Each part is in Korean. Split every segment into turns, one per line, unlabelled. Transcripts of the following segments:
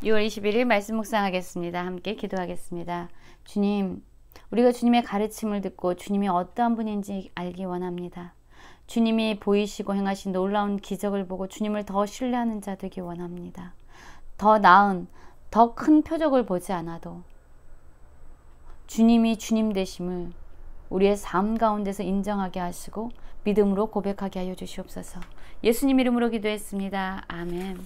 6월 21일 말씀 묵상하겠습니다. 함께 기도하겠습니다. 주님, 우리가 주님의 가르침을 듣고 주님이 어떠한 분인지 알기 원합니다. 주님이 보이시고 행하신 놀라운 기적을 보고 주님을 더 신뢰하는 자 되기 원합니다. 더 나은, 더 큰 표적을 보지 않아도 주님이 주님 되심을 우리의 삶 가운데서 인정하게 하시고 믿음으로 고백하게 하여 주시옵소서. 예수님 이름으로 기도했습니다. 아멘.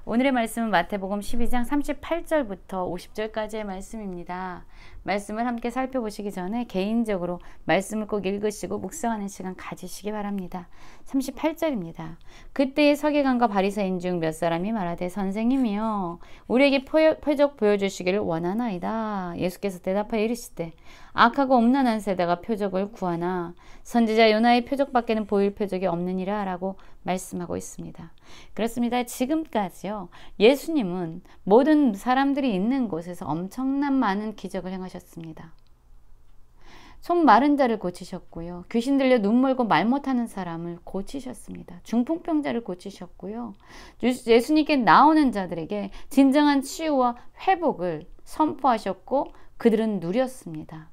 오늘의 말씀은 마태복음 12장 38절부터 50절까지의 말씀입니다. 말씀을 함께 살펴보시기 전에 개인적으로 말씀을 꼭 읽으시고 묵상하는 시간 가지시기 바랍니다. 38절입니다. 그때의 서기관과 바리새인 중 몇 사람이 말하되 선생님이여 우리에게 표적 보여주시기를 원하나이다. 예수께서 대답하여 이르시되 악하고 엄난한 세대가 표적을 구하나 선지자 요나의 표적밖에는 보일 표적이 없느니라 라고 말씀하고 있습니다. 그렇습니다. 지금까지요, 예수님은 모든 사람들이 있는 곳에서 엄청난 많은 기적을 행하셨습니다. 손 마른 자를 고치셨고요. 귀신 들려 눈 멀고 말 못하는 사람을 고치셨습니다. 중풍병자를 고치셨고요. 예수님께 나오는 자들에게 진정한 치유와 회복을 선포하셨고 그들은 누렸습니다.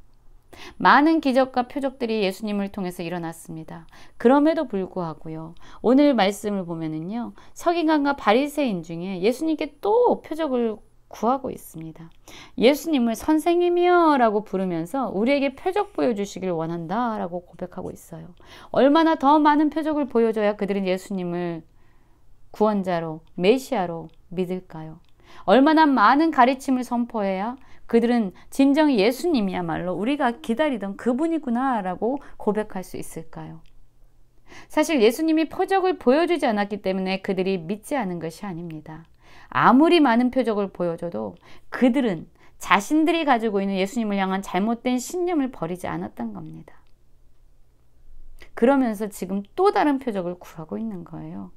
많은 기적과 표적들이 예수님을 통해서 일어났습니다. 그럼에도 불구하고요, 오늘 말씀을 보면은요, 서기관과 바리새인 중에 예수님께 또 표적을 구하고 있습니다. 예수님을 선생님이여 라고 부르면서 우리에게 표적 보여주시길 원한다 라고 고백하고 있어요. 얼마나 더 많은 표적을 보여줘야 그들은 예수님을 구원자로, 메시아로 믿을까요? 얼마나 많은 가르침을 선포해야 그들은 진정 예수님이야말로 우리가 기다리던 그분이구나 라고 고백할 수 있을까요? 사실 예수님이 표적을 보여주지 않았기 때문에 그들이 믿지 않은 것이 아닙니다. 아무리 많은 표적을 보여줘도 그들은 자신들이 가지고 있는 예수님을 향한 잘못된 신념을 버리지 않았던 겁니다. 그러면서 지금 또 다른 표적을 구하고 있는 거예요.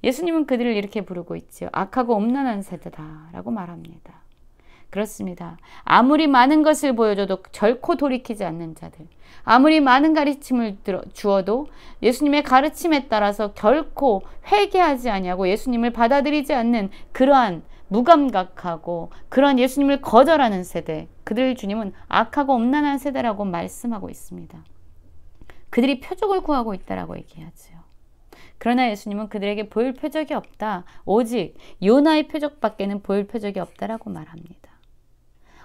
예수님은 그들을 이렇게 부르고 있죠. 악하고 엄난한 세대다 라고 말합니다. 그렇습니다. 아무리 많은 것을 보여줘도 결코 돌이키지 않는 자들, 아무리 많은 가르침을 주어도 예수님의 가르침에 따라서 결코 회개하지 아니하고 예수님을 받아들이지 않는 그러한 무감각하고 그러한 예수님을 거절하는 세대, 그들 주님은 악하고 엄난한 세대라고 말씀하고 있습니다. 그들이 표적을 구하고 있다라고 얘기하죠. 그러나 예수님은 그들에게 보일 표적이 없다. 오직 요나의 표적밖에는 보일 표적이 없다라고 말합니다.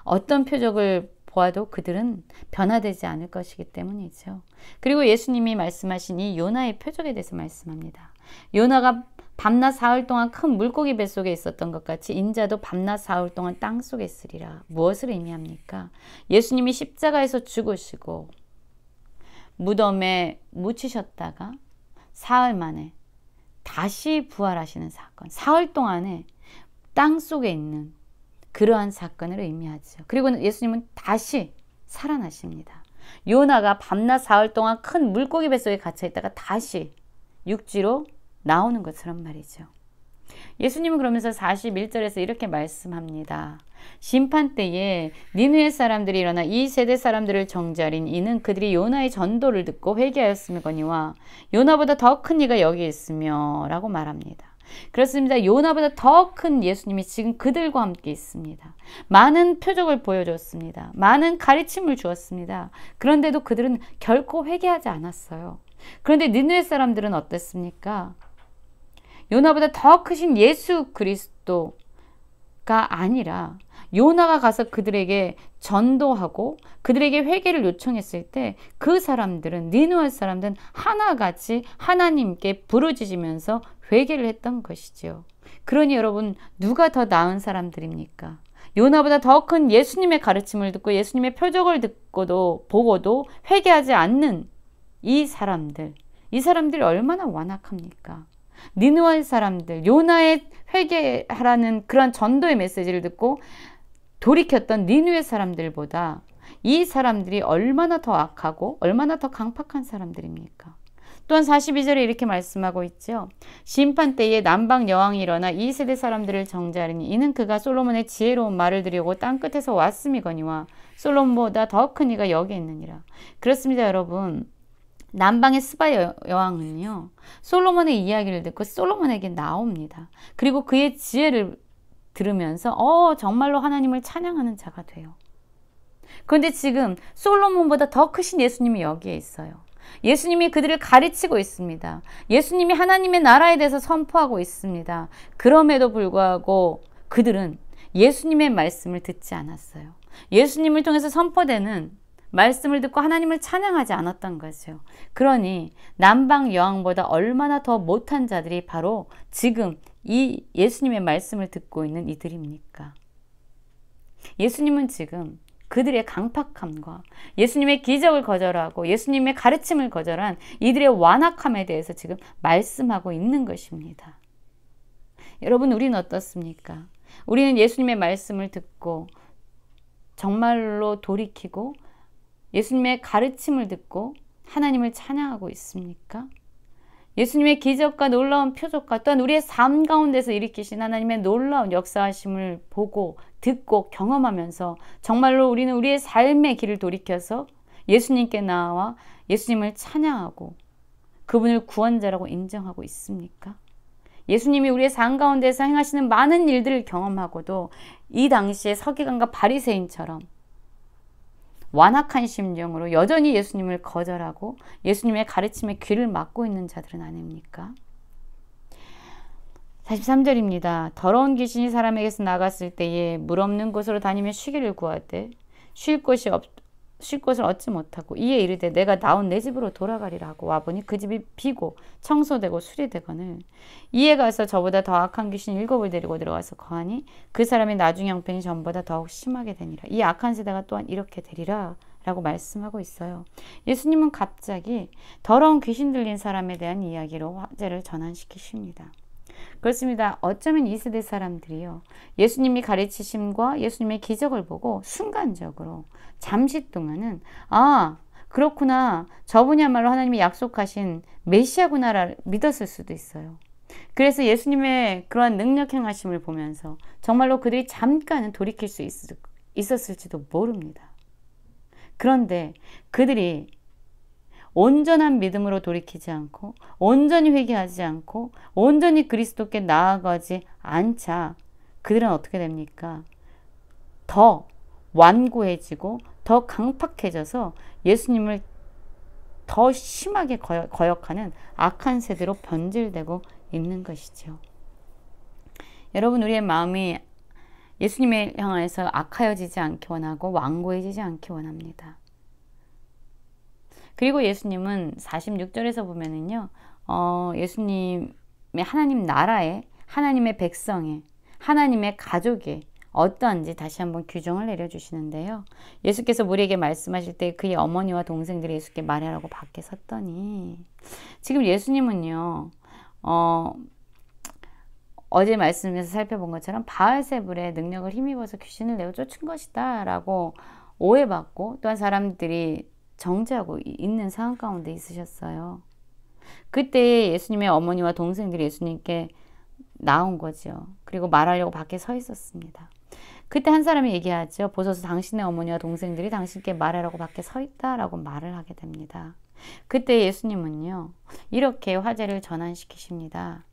어떤 표적을 보아도 그들은 변화되지 않을 것이기 때문이죠. 그리고 예수님이 말씀하신 이 요나의 표적에 대해서 말씀합니다. 요나가 밤낮 사흘 동안 큰 물고기 뱃속에 있었던 것 같이 인자도 밤낮 사흘 동안 땅속에 있으리라. 무엇을 의미합니까? 예수님이 십자가에서 죽으시고 무덤에 묻히셨다가 사흘 만에 다시 부활하시는 사건, 사흘 동안에 땅속에 있는 그러한 사건을 의미하죠. 그리고 예수님은 다시 살아나십니다. 요나가 밤낮 사흘 동안 큰 물고기 뱃속에 갇혀 있다가 다시 육지로 나오는 것처럼 말이죠. 예수님은 그러면서 41절에서 이렇게 말씀합니다. 심판 때에 니느웨 사람들이 일어나 이 세대 사람들을 정죄하린 이는 그들이 요나의 전도를 듣고 회개하였음이거니와 요나보다 더 큰 이가 여기 있으며 라고 말합니다. 그렇습니다. 요나보다 더 큰 예수님이 지금 그들과 함께 있습니다. 많은 표적을 보여줬습니다. 많은 가르침을 주었습니다. 그런데도 그들은 결코 회개하지 않았어요. 그런데 니느웨 사람들은 어땠습니까? 요나보다 더 크신 예수 그리스도가 아니라 요나가 가서 그들에게 전도하고 그들에게 회개를 요청했을 때 그 사람들은, 니느웨 사람들은 하나같이 하나님께 부르짖으면서 회개를 했던 것이지요. 그러니 여러분, 누가 더 나은 사람들입니까? 요나보다 더 큰 예수님의 가르침을 듣고 예수님의 표적을 듣고도 보고도 회개하지 않는 이 사람들이 얼마나 완악합니까? 니느웨 사람들, 요나의 회개하라는 그런 전도의 메시지를 듣고 돌이켰던 니느웨 사람들보다 이 사람들이 얼마나 더 악하고 얼마나 더 강팍한 사람들입니까? 또한 42절에 이렇게 말씀하고 있죠. 심판 때에 남방 여왕이 일어나 이 세대 사람들을 정죄하리니 이는 그가 솔로몬의 지혜로운 말을 들이오고 땅끝에서 왔음이거니와 솔로몬보다 더 큰 이가 여기 있느니라. 그렇습니다, 여러분. 남방의 스바 여왕은요, 솔로몬의 이야기를 듣고 솔로몬에게 나옵니다. 그리고 그의 지혜를 들으면서 정말로 하나님을 찬양하는 자가 돼요. 그런데 지금 솔로몬보다 더 크신 예수님이 여기에 있어요. 예수님이 그들을 가르치고 있습니다. 예수님이 하나님의 나라에 대해서 선포하고 있습니다. 그럼에도 불구하고 그들은 예수님의 말씀을 듣지 않았어요. 예수님을 통해서 선포되는 말씀을 듣고 하나님을 찬양하지 않았던 거죠. 그러니 남방 여왕보다 얼마나 더 못한 자들이 바로 지금 이 예수님의 말씀을 듣고 있는 이들입니까? 예수님은 지금 그들의 강팍함과 예수님의 기적을 거절하고 예수님의 가르침을 거절한 이들의 완악함에 대해서 지금 말씀하고 있는 것입니다. 여러분, 우리는 어떻습니까? 우리는 예수님의 말씀을 듣고 정말로 돌이키고 예수님의 가르침을 듣고 하나님을 찬양하고 있습니까? 예수님의 기적과 놀라운 표적과 또한 우리의 삶 가운데서 일으키신 하나님의 놀라운 역사하심을 보고 듣고 경험하면서 정말로 우리는 우리의 삶의 길을 돌이켜서 예수님께 나와 예수님을 찬양하고 그분을 구원자라고 인정하고 있습니까? 예수님이 우리의 삶 가운데서 행하시는 많은 일들을 경험하고도 이 당시에 서기관과 바리새인처럼 완악한 심정으로 여전히 예수님을 거절하고 예수님의 가르침에 귀를 막고 있는 자들은 아닙니까? 43절입니다. 더러운 귀신이 사람에게서 나갔을 때에 물 없는 곳으로 다니며 쉬기를 구하되 쉴 곳을 얻지 못하고 이에 이르되 내가 나온 내 집으로 돌아가리라 하고 와보니 그 집이 비고 청소되고 수리되거늘 이에 가서 저보다 더 악한 귀신 7을 데리고 들어가서 거하니 그 사람의 나중 형편이 전보다 더욱 심하게 되니라. 이 악한 세대가 또한 이렇게 되리라 라고 말씀하고 있어요. 예수님은 갑자기 더러운 귀신 들린 사람에 대한 이야기로 화제를 전환시키십니다. 그렇습니다. 어쩌면 이 세대 사람들이요, 예수님이 가르치심과 예수님의 기적을 보고 순간적으로 잠시 동안은 그렇구나, 저분이야말로 하나님이 약속하신 메시아구나를 믿었을 수도 있어요. 그래서 예수님의 그러한 능력 행하심을 보면서 정말로 그들이 잠깐은 돌이킬 수 있었을지도 모릅니다. 그런데 그들이 온전한 믿음으로 돌이키지 않고 온전히 회개하지 않고 온전히 그리스도께 나아가지 않자 그들은 어떻게 됩니까? 더 완고해지고 더 강팍해져서 예수님을 더 심하게 거역하는 악한 세대로 변질되고 있는 것이죠. 여러분, 우리의 마음이 예수님을 향해서 악하여지지 않기 원하고 완고해지지 않기 원합니다. 그리고 예수님은 46절에서 보면은요, 예수님의 하나님 나라에, 하나님의 백성에, 하나님의 가족에 어떠한지 다시 한번 규정을 내려주시는데요. 예수께서 우리에게 말씀하실 때 그의 어머니와 동생들이 예수께 말하라고 밖에 섰더니, 지금 예수님은요, 어제 말씀에서 살펴본 것처럼 바알세불의 능력을 힘입어서 귀신을 내어 쫓은 것이다 라고 오해받고 또한 사람들이 정죄하고 있는 상황 가운데 있으셨어요. 그때 예수님의 어머니와 동생들이 예수님께 나온 거죠. 그리고 말하려고 밖에 서 있었습니다. 그때 한 사람이 얘기하죠. 보소서 당신의 어머니와 동생들이 당신께 말하라고 밖에 서 있다라고 말을 하게 됩니다. 그때 예수님은요, 이렇게 화제를 전환시키십니다.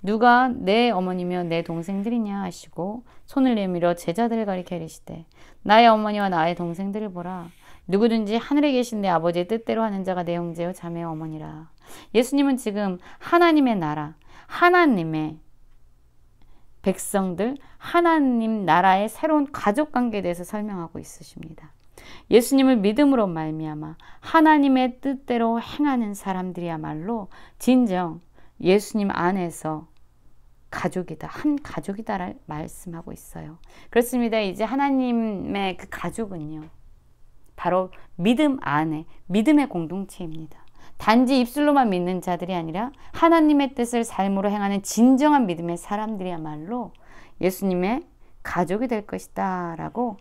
누가 내 어머니며 내 동생들이냐 하시고 손을 내밀어 제자들을 가리켜 이르시되 나의 어머니와 나의 동생들을 보라. 누구든지 하늘에 계신 내 아버지의 뜻대로 하는 자가 내 형제요 자매요 어머니라. 예수님은 지금 하나님의 나라, 하나님의 백성들, 하나님 나라의 새로운 가족관계에 대해서 설명하고 있으십니다. 예수님을 믿음으로 말미암아 하나님의 뜻대로 행하는 사람들이야말로 진정 예수님 안에서 가족이다, 한 가족이다를 말씀하고 있어요. 그렇습니다. 이제 하나님의 그 가족은요, 바로 믿음 안에, 믿음의 공동체입니다. 단지 입술로만 믿는 자들이 아니라 하나님의 뜻을 삶으로 행하는 진정한 믿음의 사람들이야말로 예수님의 가족이 될 것이다 라고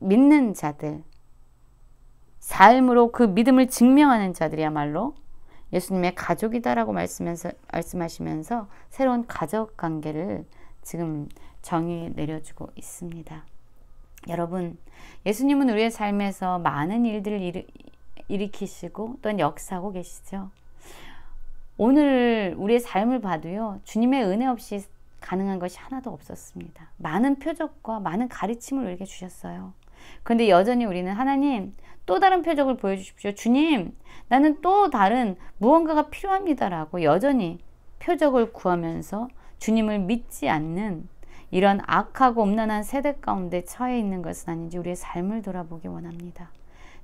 믿는 자들, 삶으로 그 믿음을 증명하는 자들이야말로 예수님의 가족이다라고 말씀하시면서 새로운 가족 관계를 지금 정의 내려주고 있습니다. 여러분, 예수님은 우리의 삶에서 많은 일들을 일으키시고 또한 역사하고 계시죠. 오늘 우리의 삶을 봐도요, 주님의 은혜 없이 가능한 것이 하나도 없었습니다. 많은 표적과 많은 가르침을 우리에게 주셨어요. 그런데 여전히 우리는 하나님 또 다른 표적을 보여주십시오. 주님, 나는 또 다른 무언가가 필요합니다라고 여전히 표적을 구하면서 주님을 믿지 않는 이런 악하고 음란한 세대 가운데 처해 있는 것은 아닌지 우리의 삶을 돌아보기 원합니다.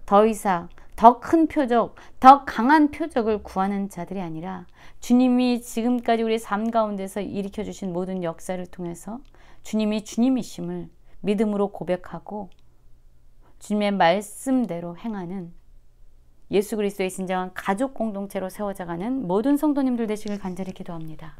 더 이상 더 큰 표적, 더 강한 표적을 구하는 자들이 아니라 주님이 지금까지 우리의 삶 가운데서 일으켜 주신 모든 역사를 통해서 주님이 주님이심을 믿음으로 고백하고 주님의 말씀대로 행하는 예수 그리스도의 진정한 가족 공동체로 세워져가는 모든 성도님들 되시길 간절히 기도합니다.